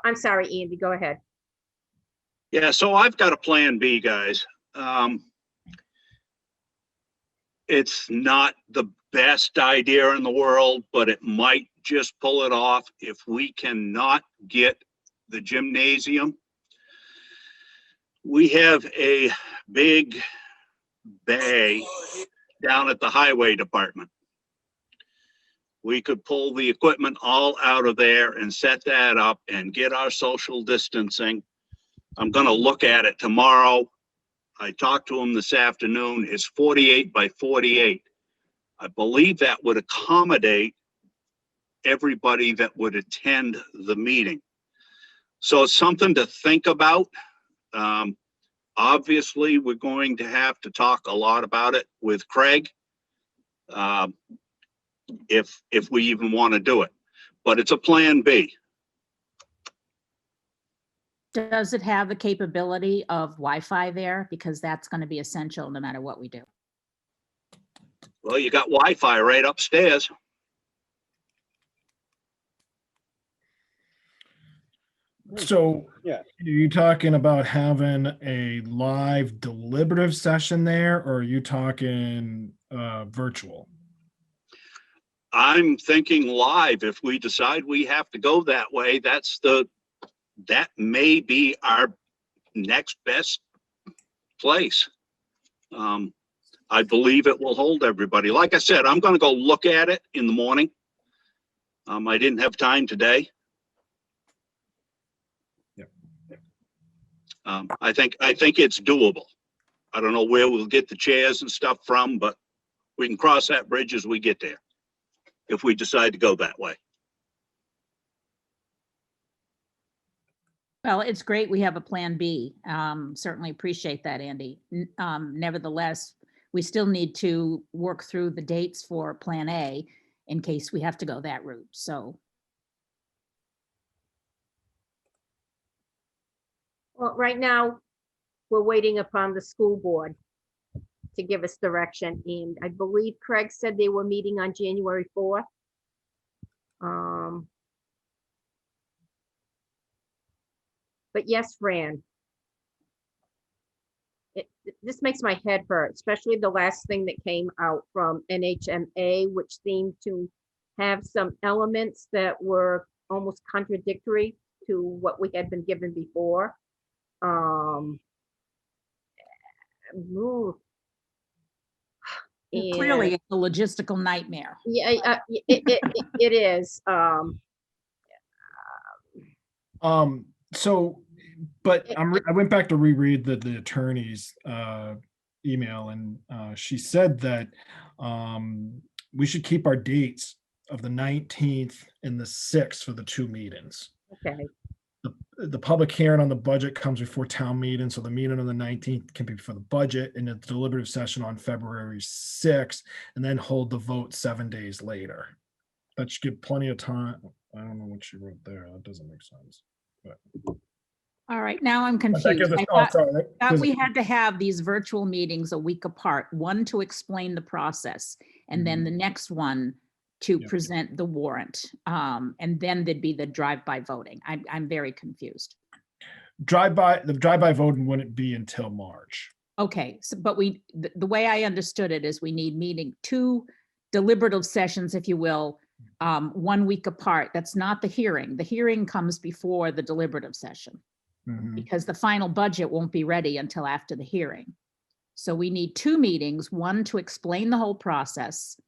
I'm sorry, Andy, go ahead. yeah, so I've got a plan B, guys. It's not the best idea in the world, but it might just pull it off. If we cannot get the gymnasium, we have a big bay down at the highway department. We could pull the equipment all out of there and set that up and get our social distancing. I'm gonna look at it tomorrow. I talked to him this afternoon. It's 48 by 48. I believe that would accommodate everybody that would attend the meeting. So it's something to think about. Obviously, we're going to have to talk a lot about it with Craig, if we even want to do it, but it's a plan B. Does it have the capability of Wi-Fi there? Because that's going to be essential no matter what we do. Well, you got Wi-Fi right upstairs. So Yeah. are you talking about having a live deliberative session there, or are you talking virtual? I'm thinking live. If we decide we have to go that way, that may be our next best place. I believe it will hold everybody. Like I said, I'm gonna go look at it in the morning. I didn't have time today. Yep. I think it's doable. I don't know where we'll get the chairs and stuff from, but we can cross that bridge as we get there, if we decide to go that way. Well, it's great we have a plan B. Certainly appreciate that, Andy. Nevertheless, we still need to work through the dates for plan A in case we have to go that route. So Well, right now, we're waiting upon the school board to give us direction, and I believe Craig said they were meeting on January 4th. But yes, Fran. This makes my head hurt, especially the last thing that came out from NHMA, which seemed to have some elements that were almost contradictory to what we had been given before. Ooh. clearly And- it's a logistical nightmare. Yeah, it is. So, but I went back to reread the attorney's email, and she said that we should keep our dates of the 19th and the 6th for the two meetings. Okay, The public hearing on the budget comes before town meeting, so the meeting on the 19th can be for the budget, and the deliberative session on February 6th, and then hold the vote 7 days later. That should give plenty of time. I don't know what she wrote there. That doesn't make sense. But All right, now I'm But that confused. gives us- I oh, thought sorry, that thought gives we us- had to have these virtual meetings a week apart, one to explain the process, and then the next one to Yeah. present the warrant. And then there'd be the drive-by voting. I'm very confused. the drive-by voting wouldn't be until March. Okay, so, but the way I understood it is we need two deliberative sessions, if you will, 1 week apart. That's not the hearing. The hearing comes before the deliberative session, Mhm. because the final budget won't be ready until after the hearing. So we need two meetings, one to explain the whole process,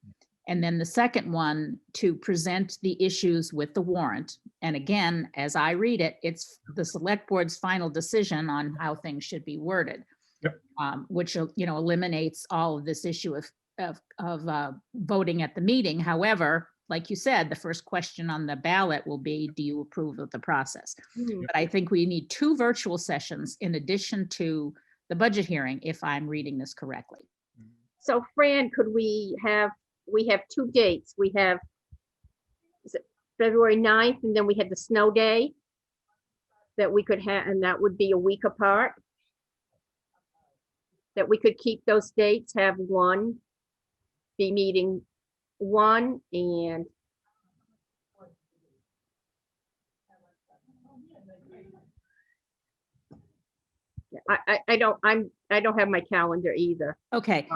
and then the second one to present the issues with the warrant. And again, as I read it, it's the select board's final decision on how things should be worded. Yep. Which, eliminates all of this issue of voting at the meeting. However, like you said, the first question on the ballot will be, do you approve of the process? Hmm. But I think we need two virtual sessions in addition to the budget hearing, if I'm reading this correctly. So Fran, we have two dates. We have, is it February 9th, and then we had the snow day that we could have, and that would be a week apart. That we could keep those dates, have one be meeting one, and I don't have my calendar either. Okay.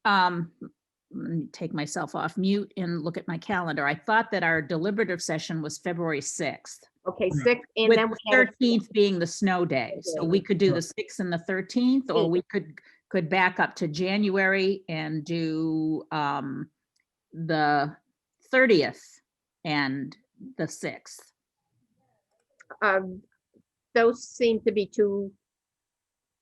Let me take myself off mute and look at my calendar. I thought that our deliberative session was February 6th. Okay, Right. 6th, and With then the we had a 13th being the snow day. So we could do the 6th and the 13th, or we could back up to January and do the 30th and the 6th. those seem to be two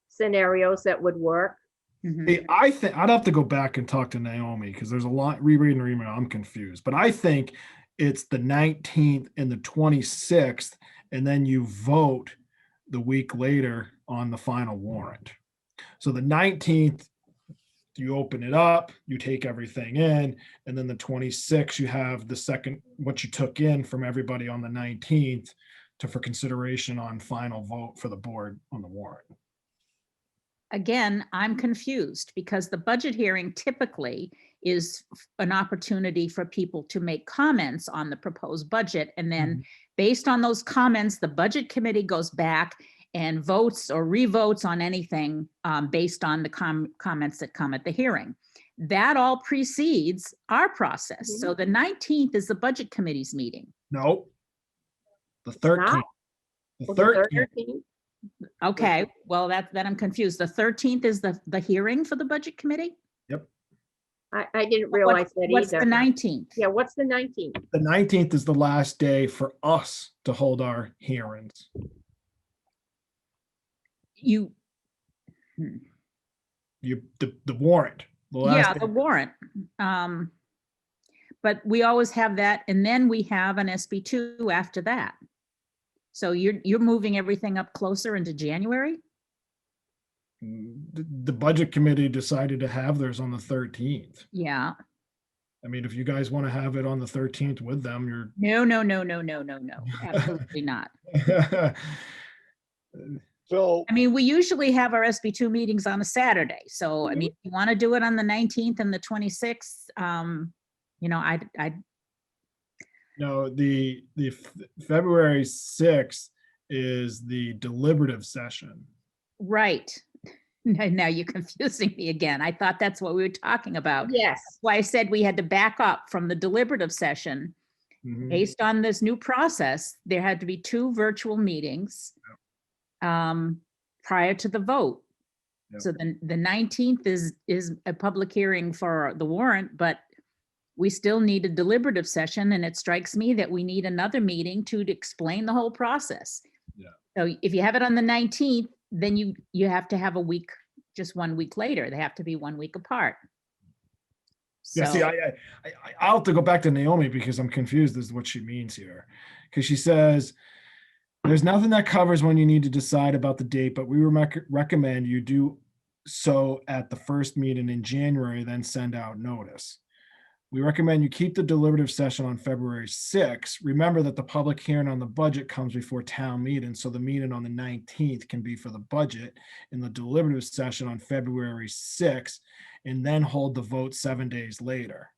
scenarios that would work. Mhm. Hey, I think I'd have to go back and talk to Naomi because there's a lot rereading her email. I'm confused, but I think it's the 19th and the 26th, and then you vote the week later on the final warrant. So the 19th, you open it up, you take everything in, and then the 26th, you have the second, what you took in from everybody on the 19th for consideration on final vote for the board on the warrant. Again, I'm confused because the budget hearing typically is an opportunity for people to make comments on the proposed budget. And then based on those comments, the budget committee goes back and votes or revotes on anything based on the comments that come at the hearing. That all precedes our process. So the 19th is the budget committee's meeting. No. The 13th. The 13th. Okay, well, then I'm confused. The 13th is the hearing for the budget committee? Yep. I didn't realize that What's the either. 19th? Yeah, what's the 19th? The 19th is the last day for us to hold our hearings. The warrant. The last Yeah, day. the warrant. But we always have that, and then we have an SB2 after that. So you're moving everything up closer into January? The budget committee decided to have theirs on the 13th. Yeah. I mean, if you guys want to have it on the 13th with them, you're. No. Absolutely not. So, I mean, we usually have our SB2 meetings on a Saturday. So, I mean, if you want to do it on the 19th and the 26th, I'd No, the February 6th is the deliberative session. right. Now you're confusing me again. I thought that's what we were talking about. Yes. Why I said we had to back up from the deliberative session. Mhm. Based on this new process, there had to be two virtual meetings prior to the vote. Yep. So the 19th is a public hearing for the warrant, but we still need a deliberative session, and it strikes me that we need another meeting to explain the whole process. Yeah. So if you have it on the 19th, then you have to have a week, just 1 week later. They have to be 1 week apart. Yeah, see, So- I'll have to go back to Naomi because I'm confused as to what she means here. Because she says, there's nothing that covers when you need to decide about the date, but we recommend you do so at the first meeting in January, then send out notice. We recommend you keep the deliberative session on February 6th. Remember that the public hearing on the budget comes before town meeting, so the meeting on the 19th can be for the budget and the deliberative session on February 6th, and then hold the vote 7 days later.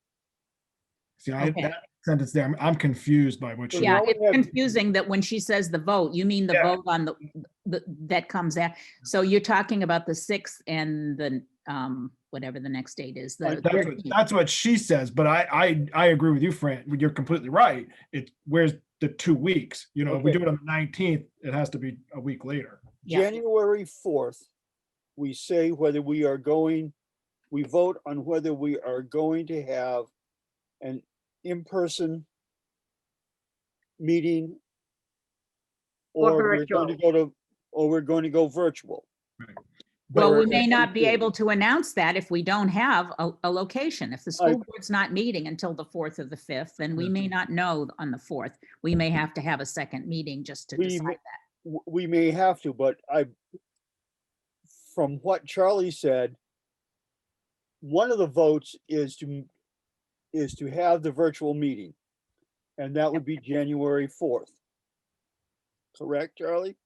See, Okay. that sentence there, I'm confused by what So she. Yeah, now we it's have- confusing that when she says the vote, you mean the Yeah. vote on that comes out. So you're talking about the 6th and the, whatever the next date is, the That's what, 13th. that's what she says, but I agree with you, Fran. You're completely right. Where's the 2 weeks? You know, if we Okay. do it on the 19th, it has to be a week later. Yeah. January 4th, we say whether we vote on whether we are going to have an in-person meeting Or or we're going to we're going to go virtual. Well, Or we may not be SB2. able to announce that if we don't have a location. If the school board's not meeting until the 4th or the 5th, then we may not know on the 4th. We may have to have a second meeting just to We decide may- that. We may have to, but from what Charlie said, one of the votes is to have the virtual meeting. And that would be January 4th. Correct, Charlie?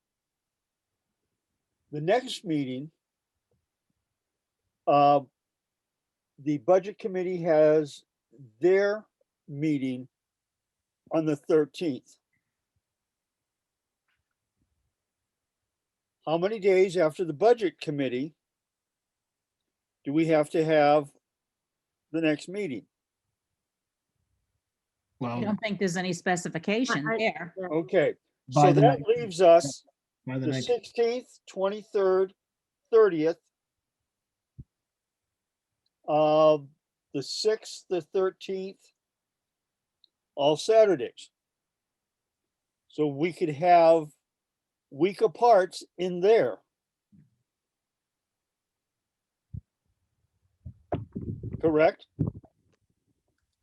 The next meeting, the budget committee has their meeting on the 13th. How many days after the budget committee do we have to have the next meeting? I Well, don't think there's any specification I- there. Okay, By so the that 19th. leaves us by the the 19th. 16th, 23rd, 30th. The 6th, the 13th, all Saturdays. So we could have week aparts in there. Correct?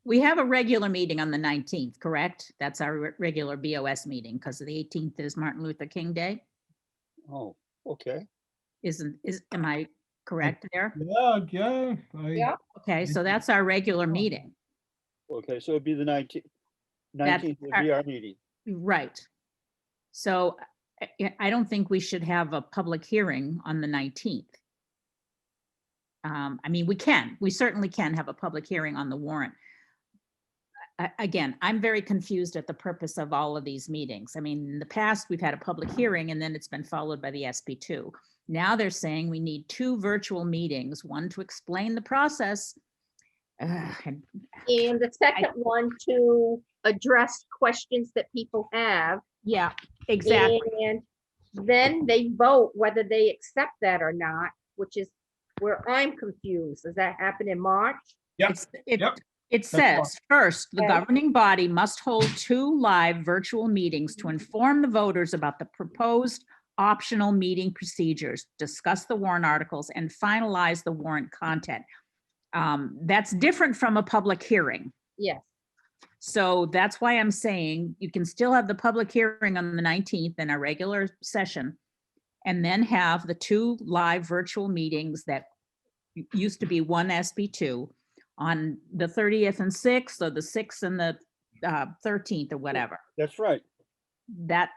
We have a regular meeting on the 19th, correct? That's our regular BOS meeting because the 18th is Martin Luther King Day. Oh, okay. Am I correct there? Yeah. Yeah. Okay, so that's our regular meeting. Okay, so it'd be the 19th. That's 19th would be our meeting. Right. So I don't think we should have a public hearing on the 19th. I mean, we certainly can have a public hearing on the warrant. Again, I'm very confused at the purpose of all of these meetings. I mean, in the past, we've had a public hearing and then it's been followed by the SB2. Now they're saying we need 2 virtual meetings, one to explain the process. And And the second one to address questions that people have. yeah, exactly. And then they vote whether they accept that or not, which is where I'm confused. Does that happen in March? Yep. It That's says, first, the Okay. governing body must hold 2 live virtual meetings to inform the voters about the proposed optional meeting procedures, discuss the warrant articles, and finalize the warrant content. That's different from a public hearing. Yes. So that's why I'm saying you can still have the public hearing on the 19th in a regular session, and then have the 2 live virtual meetings that used to be one SB2 on the 30th and 6th, or the 6th and the 13th or whatever. That's right. The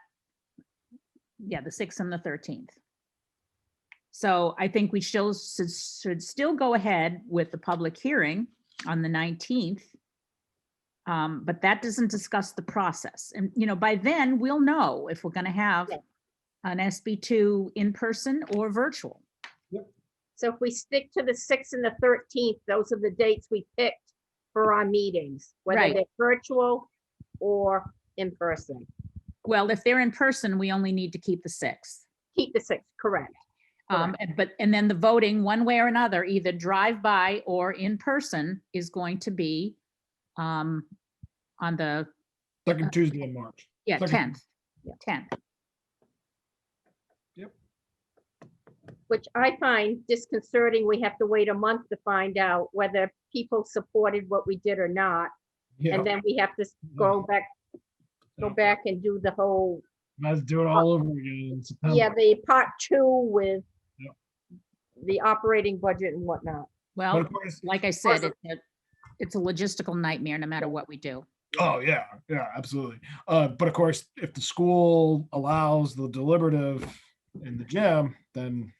6th and the 13th. So I think we should still go ahead with the public hearing on the 19th. But that doesn't discuss the process. And, by then we'll know if we're going to have Yeah. an SB2 in person or virtual. So if we stick to the 6th and the 13th, those are the dates we picked for our meetings, whether Right. they're virtual or in person. Well, if they're in person, we only need to keep the 6th. Keep the 6th, correct. And then the voting, one way or another, either drive by or in person, is going to be on the, Second Tuesday in March. Second- 10th. 10th. Which I find disconcerting. We have to wait a month to find out whether people supported what we did or not. Yeah, And then we have to go back and do the whole, let's do it all over again in September. yeah, the part 2 with Yep. the operating budget and whatnot. But Well, of course, like I said, it's a logistical nightmare no matter what we do. Oh, yeah, absolutely. But of course, if the school allows the deliberative in the gym, then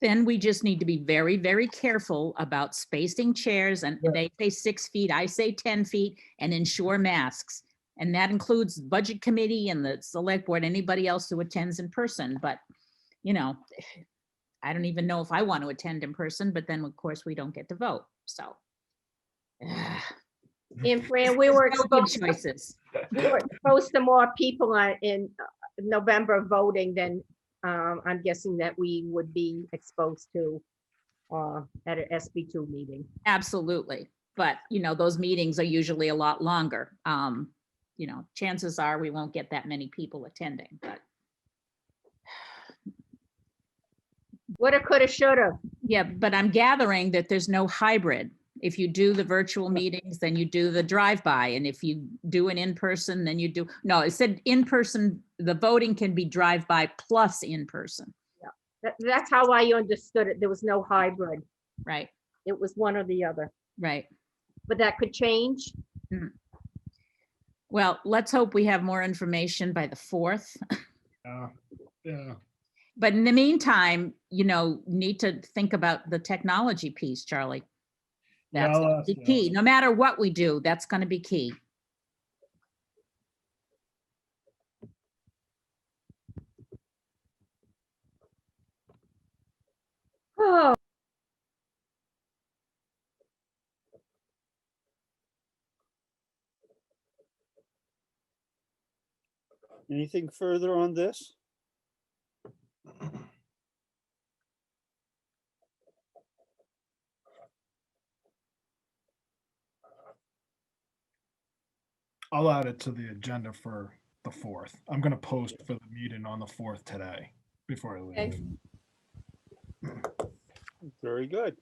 Then we just need to be very, very careful about spacing chairs, and they say 6 feet, I say 10 feet, and ensure masks. And that includes budget committee and the select board, anybody else who attends in person, but you know, I don't even know if I want to attend in person, but then of course we don't get to vote, so. And Fran, we were No good exposed, choices. we were exposed to more people in November voting than I'm guessing that we would be exposed to at an SB2 meeting. Absolutely. But, you know, those meetings are usually a lot longer. You know, chances are we won't get that many people attending, but Woulda, coulda, shoulda. yeah, but I'm gathering that there's no hybrid. If you do the virtual meetings, then you do the drive-by. And if you do an in-person, then you do, no, it said in-person, the voting can be drive-by plus in-person, That's how I understood it. There was no hybrid. right? It was one or the other, Right. but that could change. Well, let's hope we have more information by the 4th. yeah. But in the meantime, you know, need to think about the technology piece, Charlie. Yeah, That's I'll gonna ask be you. key. No matter what we do, that's going to be key. Oh, Anything further on this? I'll add it to the agenda for the 4th. I'm gonna post for the meeting on the 4th today before I leave. Okay. Very good.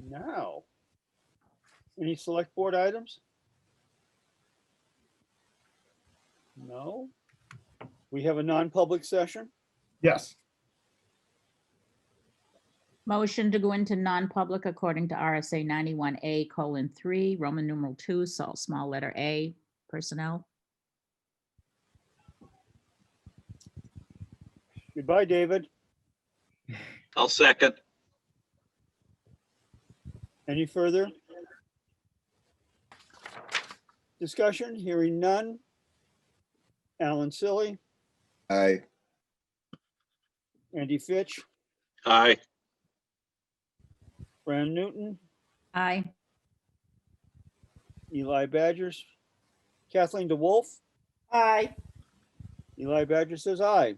Now, any select board items? No. We have a non-public session. Yes, Motion to go into non-public according to RSA 91A:3, Roman numeral 2, small letter A, personnel. Goodbye, David. I'll second. Any further discussion? Hearing none. Alan Silly, Aye. Andy Fitch, Aye. Fran Newton, Aye. Eli Badgers, Kathleen DeWolf. aye. Eli Badger says aye.